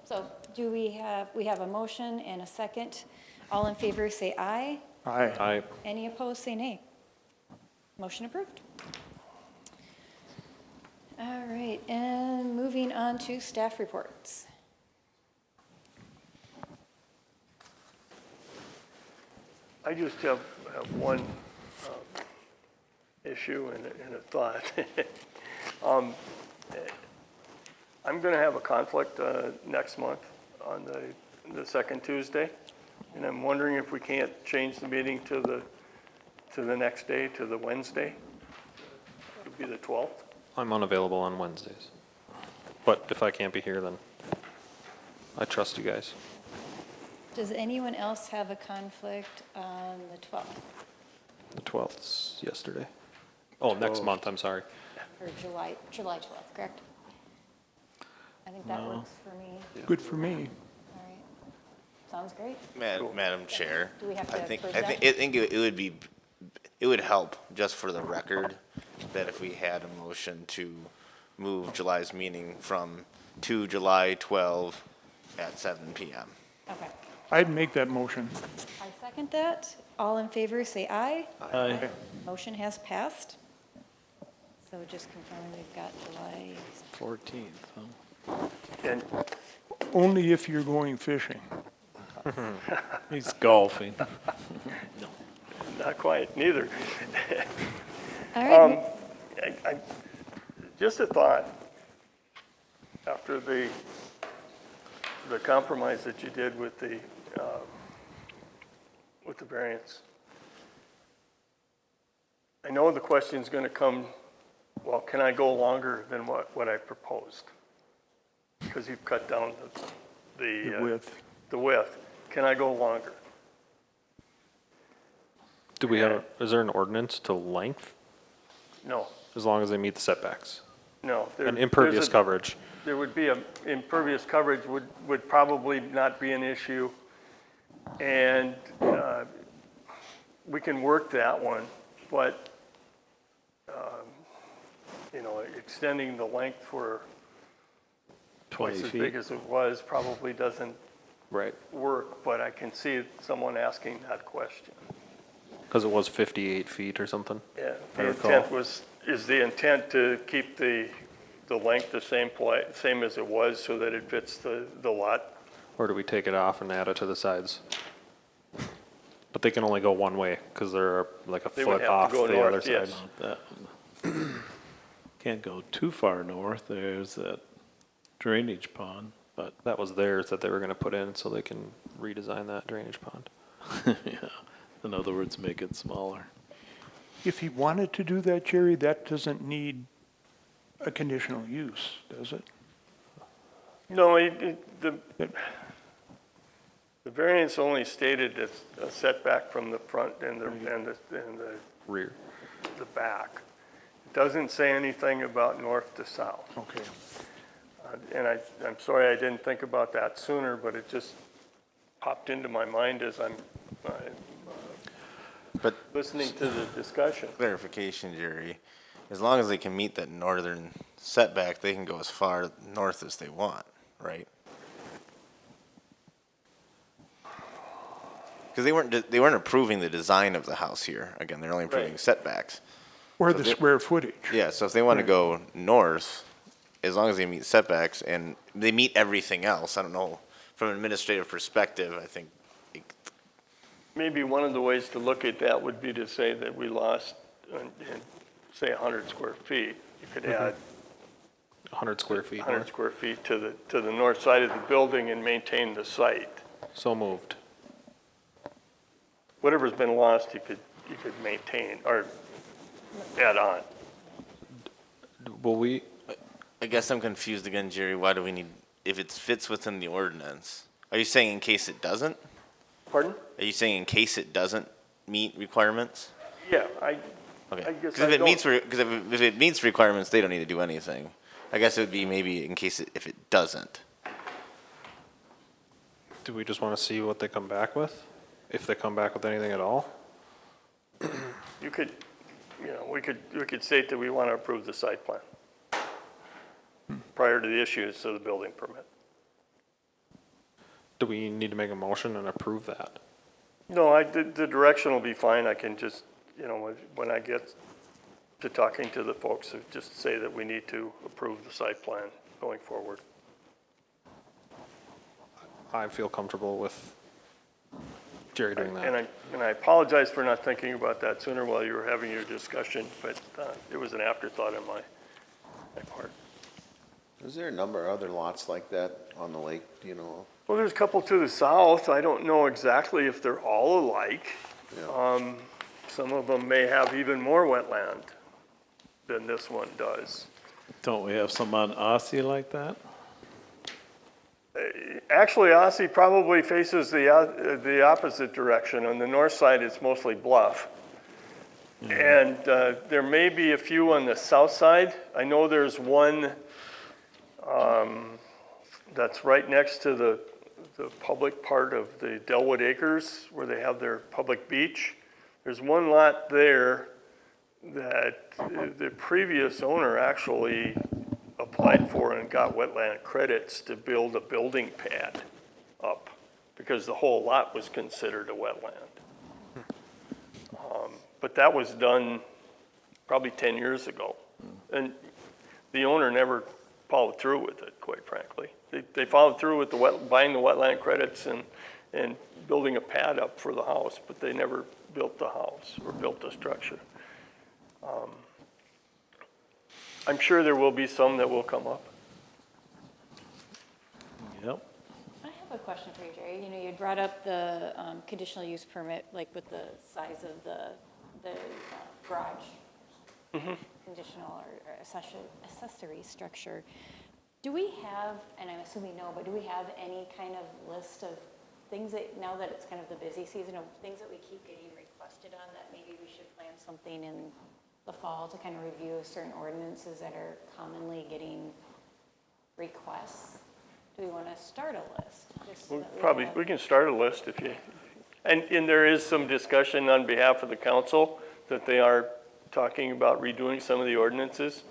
So do we have a motion and a second? All in favor, say aye.
Aye.
Any opposed, say nay. Motion approved. All right, and moving on to staff reports.
I just have one issue and a thought. I'm going to have a conflict next month on the second Tuesday, and I'm wondering if we can't change the meeting to the next day, to the Wednesday. It would be the 12th.
I'm unavailable on Wednesdays. But if I can't be here, then I trust you guys.
Does anyone else have a conflict on the 12th
The 12th's yesterday. Oh, next month, I'm sorry.
or July 12th, correct? I think that works for me.
Good for me.
All right. Sounds great.
Madam Chair,
Do we have to
I think,
approve
I
that?
think, it would help, just for the record, that if we had a motion to move July's meeting to July 12 at 7 PM.
Okay.
I'd make that motion.
I second that. All in favor, say aye.
Aye.
Motion has passed. So just confirm we've got July.
14th, huh?
And
Only if you're going fishing.
He's golfing.
not quite, neither.
All right.
Just a thought, after the compromise that you did with the variance. I know the question's going to come, well, can I go longer than what I proposed? Because you've cut down
The width.
the width. Can I go longer?
Do we have, is there an ordinance to length,
No,
as long as they meet the setbacks?
no.
And impervious coverage?
There would be impervious coverage would probably not be an issue. And we can work that one, but, extending the length for
20
twice as
feet.
big as it was probably doesn't
Right.
work, but I can see someone asking that question.
Because it was 58 feet or something?
Yeah,
I
the
recall.
intent is the intent to keep the length the same as it was so that it fits the lot?
Or do we take it off and add it to the sides? But they can only go one way, because they're like a
They would
foot
have to
off
go
the other
north,
side.
yes.
That one. Can't go too far north. There's that drainage pond, but
That was theirs that they were gonna put in, so they can redesign that drainage pond.
yeah. In other words, make it smaller.
If he wanted to do that, Jerry, that doesn't need a conditional use, does it?
No, variance only stated as a setback from the front and the
Rear.
back. It doesn't say anything about north to south.
Okay.
And I'm sorry I didn't think about that sooner, but it just popped into my mind as I'm
But
listening to the discussion.
clarification, Jerry, as long as they can meet that northern setback, they can go as far north as they want, right? Because they weren't approving the design of the house here. Again, they're only approving
Right.
setbacks.
Or
So
the
they-
square footage.
Yeah, so if they want to go north, as long as they meet setbacks and they meet everything else, I don't know, from an administrative perspective, I think,
Maybe one of the ways to look at that would be to say that we lost, say, 100 square feet. You could add
100 square feet
100
north.
square feet to the north side of the building and maintain the site.
So moved.
Whatever's been lost, you could maintain or add on.
Will we,
I guess I'm confused again, Jerry. Why do we need, if it fits within the ordinance? Are you saying in case it doesn't?
Pardon?
Are you saying in case it doesn't meet requirements?
Yeah,
Okay.
I guess
Because
I
if it
don't-
meets, because if it meets requirements, they don't need to do anything. I guess it would be maybe in case if it doesn't.
do we just want to see what they come back with? If they come back with anything at all?
you could, we could state that we want to approve the site plan prior to the issuance of the building permit.
Do we need to make a motion and approve that?
No, the direction will be fine. I can just, when I get to talking to the folks, just say that we need to approve the site plan going forward.
I feel comfortable with Jerry doing that.
And I apologize for not thinking about that sooner while you were having your discussion, but it was an afterthought on my part.
Is there a number of other lots like that on the lake, do you know?
Well, there's a couple to the south. I don't know exactly if they're all alike.
Yeah.
Some of them may have even more wetland than this one does.
Don't we have some on Aussie like that?
Actually, Aussie probably faces the opposite direction. On the north side, it's mostly bluff. And there may be a few on the south side. I know there's one that's right next to the public part of the Delwood Acres where they have their public beach. There's one lot there that the previous owner actually applied for and got wetland credits to build a building pad up because the whole lot was considered a wetland. But that was done probably 10 years ago. And the owner never followed through with it, quite frankly. They followed through with buying the wetland credits and building a pad up for the house, but they never built the house or built the structure. I'm sure there will be some that will come up.
Yep.
I have a question for you, Jerry. You brought up the conditional use permit, like with the size of the garage. Conditional or accessory structure. Do we have, and I'm assuming no, but do we have any kind of list of things that, now that it's kind of the busy season, of things that we keep getting requested on that maybe we should plan something in the fall to kind of review certain ordinances that are commonly getting requests? Do we want to start a list? Just so that
We can start a list if you, and there is some discussion on behalf of the council that they are talking about redoing some of the ordinances.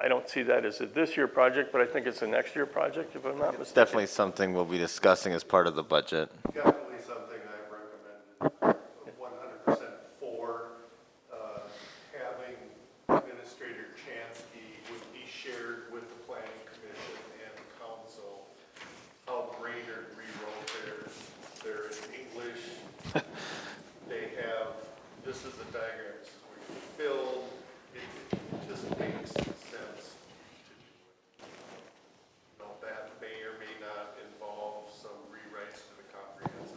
I don't see that as a this year project, but I think it's a next year project, if I'm not
It's
mistaken.
definitely something we'll be discussing as part of the budget.
Definitely something I've recommended 100% for, having Administrator Chansky would be shared with the planning commission and the council. How Brainerd rewrote theirs in English. They have, this is a diagram, this is where you build. It just makes sense to do it. That may or may not involve some rewrites to the comprehensive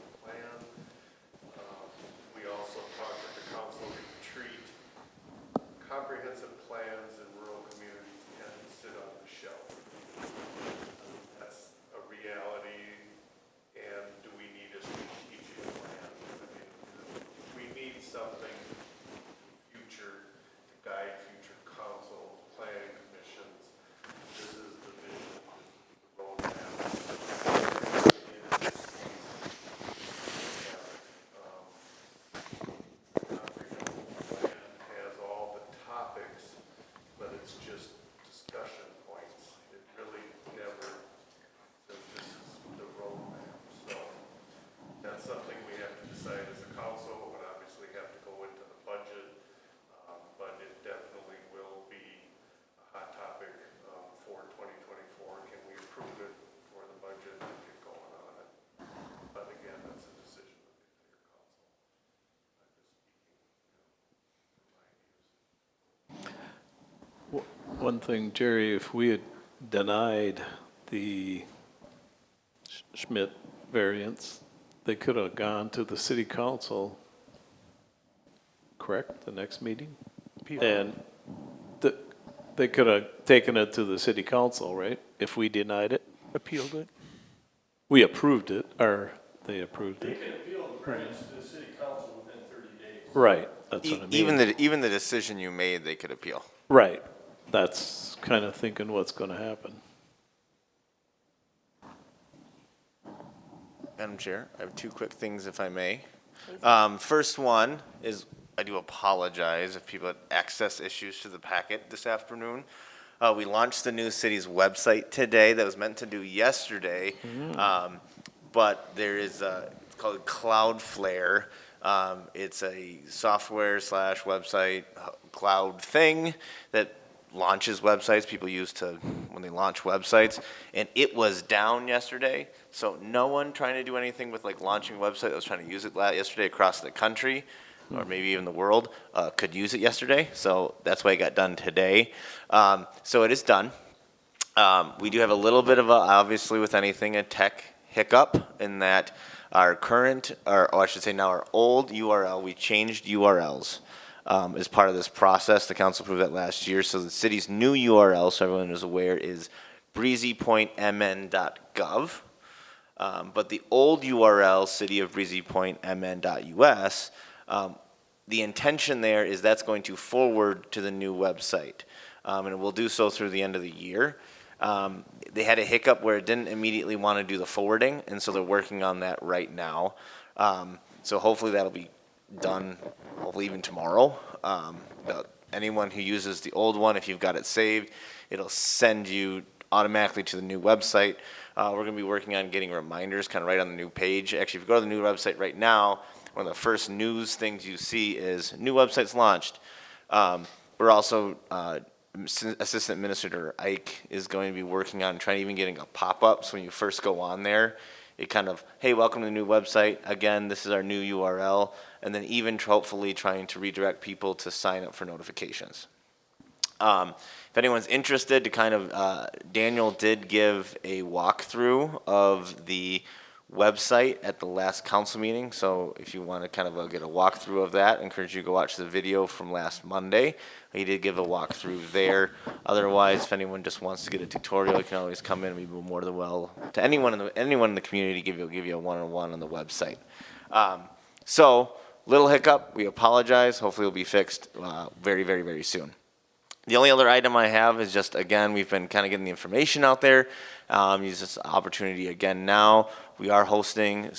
One thing, Jerry, if we had denied the Schmidt variance, they could have gone to the city council, correct, the next meeting? And they could have taken it to the city council, right, if we denied it?
Appealed it.
We approved it, or they approved it.
can appeal the variance to the city council within 30 days.
Right, that's what I mean.
Even the decision you made, they could appeal.
Right, that's kind of thinking what's going to happen.
Madam Chair, I have two quick things, if I may. First one is, I do apologize if people had access issues to the packet this afternoon. We launched the new city's website today that was meant to do yesterday, but there is it's called Cloudflare. It's a software / website cloud thing that launches websites people use to when they launch websites, and it was down yesterday. So no one trying to do anything with like launching a website that was trying to use it yesterday across the country, or maybe even the world, could use it yesterday. So that's why it got done today. So it is done. We do have a little bit of obviously with anything, a tech hiccup in that our current, or I should say now our old URL, we changed URLs. As part of this process. The council approved that last year. So the city's new URL, so everyone is aware, is breezypointmn.gov. But the old URL, cityofbreezypointmn.us, the intention there is that's going to forward to the new website. And it will do so through the end of the year. They had a hiccup where it didn't immediately want to do the forwarding, and so they're working on that right now. So hopefully that'll be done, hopefully even tomorrow. Anyone who uses the old one, if you've got it saved, it'll send you automatically to the new website. We're going to be working on getting reminders kind of right on the new page. Actually, if you go to the new website right now, one of the first news things you see is new website's launched. We're also, Assistant Administrator Ike is going to be working on trying even getting a pop-up. So when you first go on there, it kind of, hey, welcome to the new website. Again, this is our new URL. And then even hopefully trying to redirect people to sign up for notifications. If anyone's interested to kind of, Daniel did give a walkthrough of the website at the last council meeting. So if you want to kind of get a walkthrough of that, I encourage you to go watch the video from last Monday. He did give a walkthrough there. Otherwise, if anyone just wants to get a tutorial, you can always come in and be more than well to anyone in the community give you a one-on-one on the website. So little hiccup. We apologize. Hopefully, it'll be fixed very, very, very soon. The only other item I have is just, again, we've been kind of getting the information out there. Use this opportunity again now. We are hosting an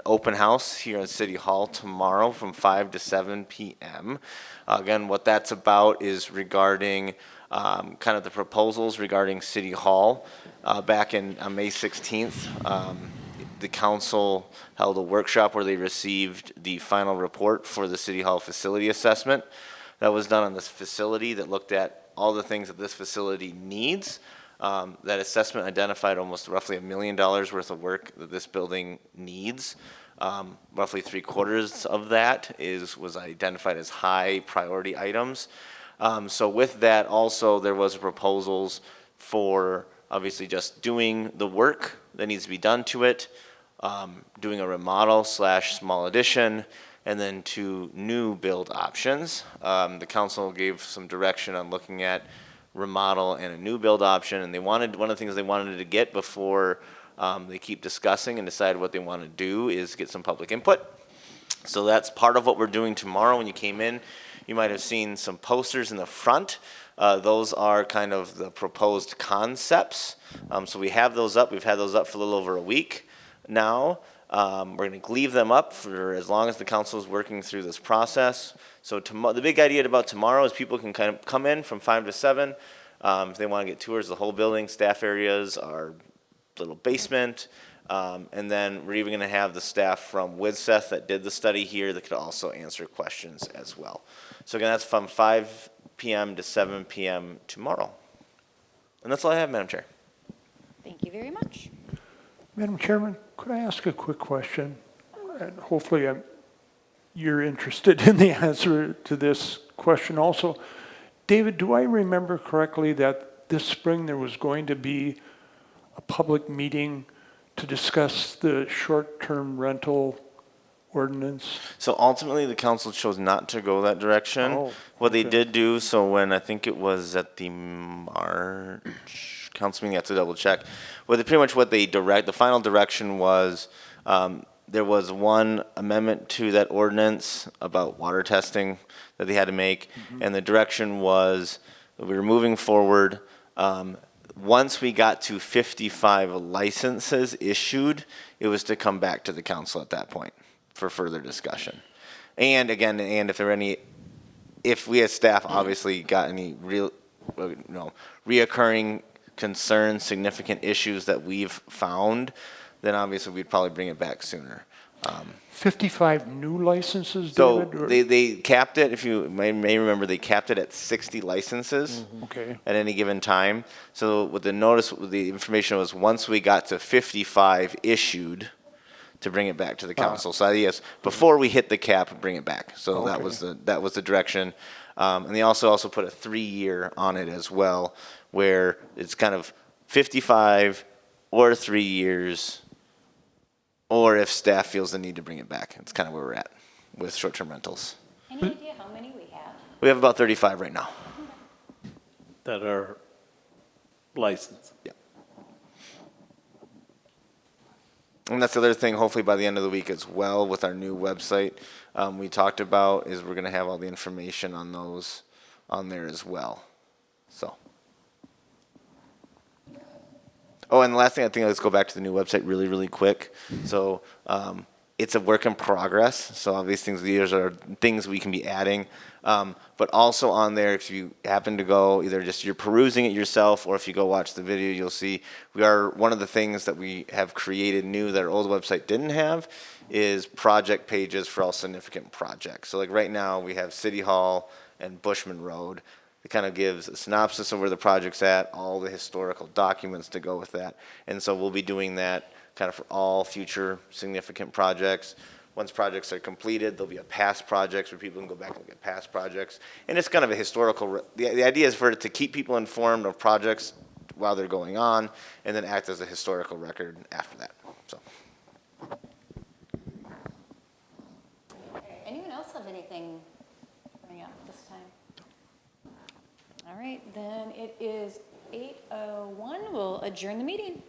open house here at City Hall tomorrow from 5 to 7 p.m. Again, what that's about is regarding kind of the proposals regarding City Hall. Back on May 16th, the council held a workshop where they received the final report for the City Hall facility assessment. That was done on this facility that looked at all the things that this facility needs. That assessment identified almost roughly $1 million worth of work that this building needs. Roughly 3/4 of that was identified as high priority items. So with that also there was proposals for obviously just doing the work that needs to be done to it, doing a remodel / small addition, and then 2 new build options. The council gave some direction on looking at remodel and a new build option, and one of the things they wanted to get before they keep discussing and decide what they want to do is get some public input. So that's part of what we're doing tomorrow. When you came in, you might have seen some posters in the front. Those are kind of the proposed concepts. So we have those up. We've had those up for a little over a week now. We're going to leave them up for as long as the council is working through this process. So the big idea about tomorrow is people can kind of come in from 5 to 7. If they want to get tours of the whole building, staff areas, our little basement. And then we're even going to have the staff from WIDSETH that did the study here that could also answer questions as well. So again, that's from 5 p.m. to 7 p.m. tomorrow. And that's all I have, Madam Chair.
Thank you very much.
Madam Chairman, could I ask a quick question? And hopefully you're interested in the answer to this question also. David, do I remember correctly that this spring there was going to be a public meeting to discuss the short-term rental ordinance?
So ultimately, the council chose not to go that direction.
Oh,
What they
okay.
did do, so when I think it was at the March council meeting, I have to double check. Well, pretty much what the final direction was, there was one amendment to that ordinance about water testing that they had to make, and the direction was that we were moving forward. Once we got to 55 licenses issued, it was to come back to the council at that point for further discussion. And again, and if there were any, if we as staff obviously got any reoccurring concerns, significant issues that we've found, then obviously we'd probably bring it back sooner.
55 new licenses,
So
David? or-
they capped it, if you may remember, they capped it at 60 licenses
Okay,
at any given time. So with the information was once we got to 55 issued, to bring it back to the council. So yes, before we hit the cap, bring it back. So that was the direction. And they also put a 3-year on it as well, where it's kind of 55 or 3 years, or if staff feels the need to bring it back. It's kind of where we're at with short-term rentals.
Any idea how many we have?
We have about 35 right now.
that are licensed.
Yeah. And that's the other thing, hopefully by the end of the week as well, with our new website, we talked about is we're going to have all the information on those on there as well. So. Oh, and the last thing I think, let's go back to the new website really, really quick. So it's a work in progress. So all these these are things we can be adding. But also on there, if you happen to go, either just you're perusing it yourself, or if you go watch the video, you'll see one of the things that we have created new that our old website didn't have is project pages for all significant projects. So like right now we have City Hall and Bushman Road. It kind of gives a synopsis of where the project's at, all the historical documents to go with that. And so we'll be doing that kind of for all future significant projects. Once projects are completed, there'll be a past projects where people can go back and look at past projects. And it's kind of a historical, the idea is for it to keep people informed of projects while they're going on, and then act as a historical record after that. So.
Anyone else have anything coming up this time? All right, then it is 8:01. We'll adjourn the meeting.